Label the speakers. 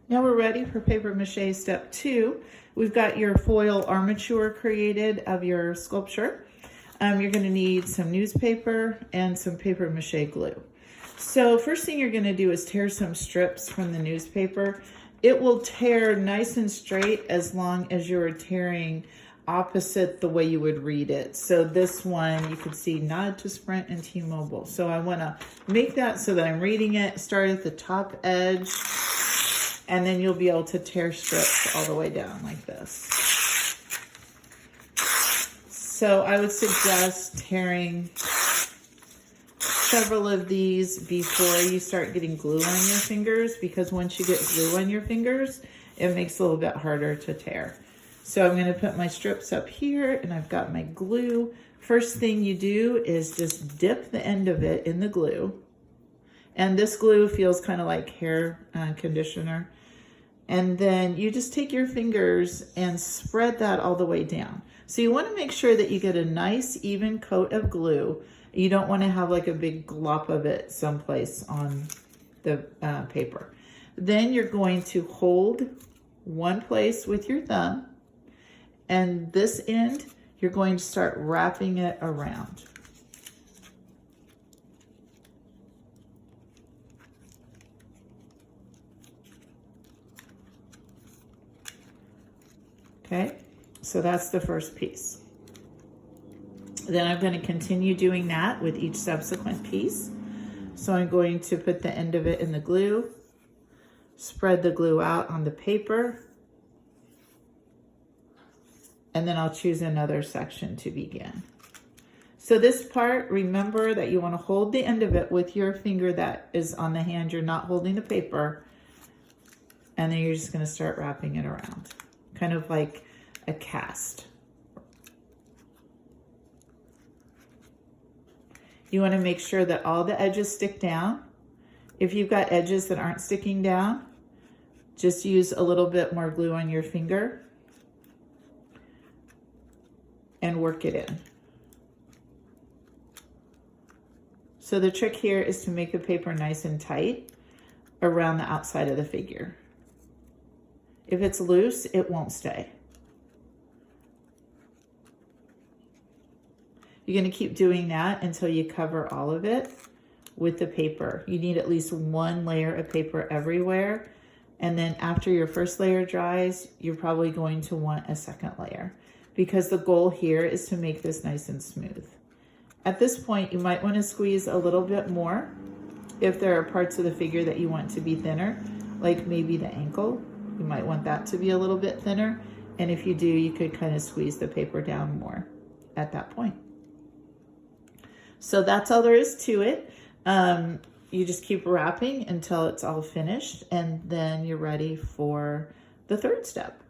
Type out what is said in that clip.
Speaker 1: Now we're ready for paper mache step 2. We've got your foil armature created of your sculpture. You're going to need some newspaper and some paper mache glue. So first thing you're going to do is tear some strips from the newspaper. It will tear nice and straight as long as you're tearing opposite the way you would read it. So this one, you can see nod to Sprint and T-Mobile. So I want to make that so that I'm reading it, start at the top edge, and then you'll be able to tear strips all the way down like this. So I would suggest tearing several of these before you start getting glue on your fingers, because once you get glue on your fingers, it makes it a little bit harder to tear. So I'm going to put my strips up here, and I've got my glue. First thing you do is just dip the end of it in the glue. And this glue feels kind of like hair conditioner. And then you just take your fingers and spread that all the way down. So you want to make sure that you get a nice even coat of glue. You don't want to have like a big glop of it someplace on the paper. Then you're going to hold one place with your thumb, and this end, you're going to start wrapping it around. Okay, so that's the first piece. Then I'm going to continue doing that with each subsequent piece. So I'm going to put the end of it in the glue, spread the glue out on the paper, and then I'll choose another section to begin. So this part, remember that you want to hold the end of it with your finger that is on the hand. You're not holding the paper. And then you're just going to start wrapping it around, kind of like a cast. You want to make sure that all the edges stick down. If you've got edges that aren't sticking down, just use a little bit more glue on your finger and work it in. So the trick here is to make the paper nice and tight around the outside of the figure. If it's loose, it won't stay. You're going to keep doing that until you cover all of it with the paper. You need at least one layer of paper everywhere. And then after your first layer dries, you're probably going to want a second layer, because the goal here is to make this nice and smooth. At this point, you might want to squeeze a little bit more if there are parts of the figure that you want to be thinner, like maybe the ankle. You might want that to be a little bit thinner. And if you do, you could kind of squeeze the paper down more at that point. So that's all there is to it. You just keep wrapping until it's all finished, and then you're ready for the third step.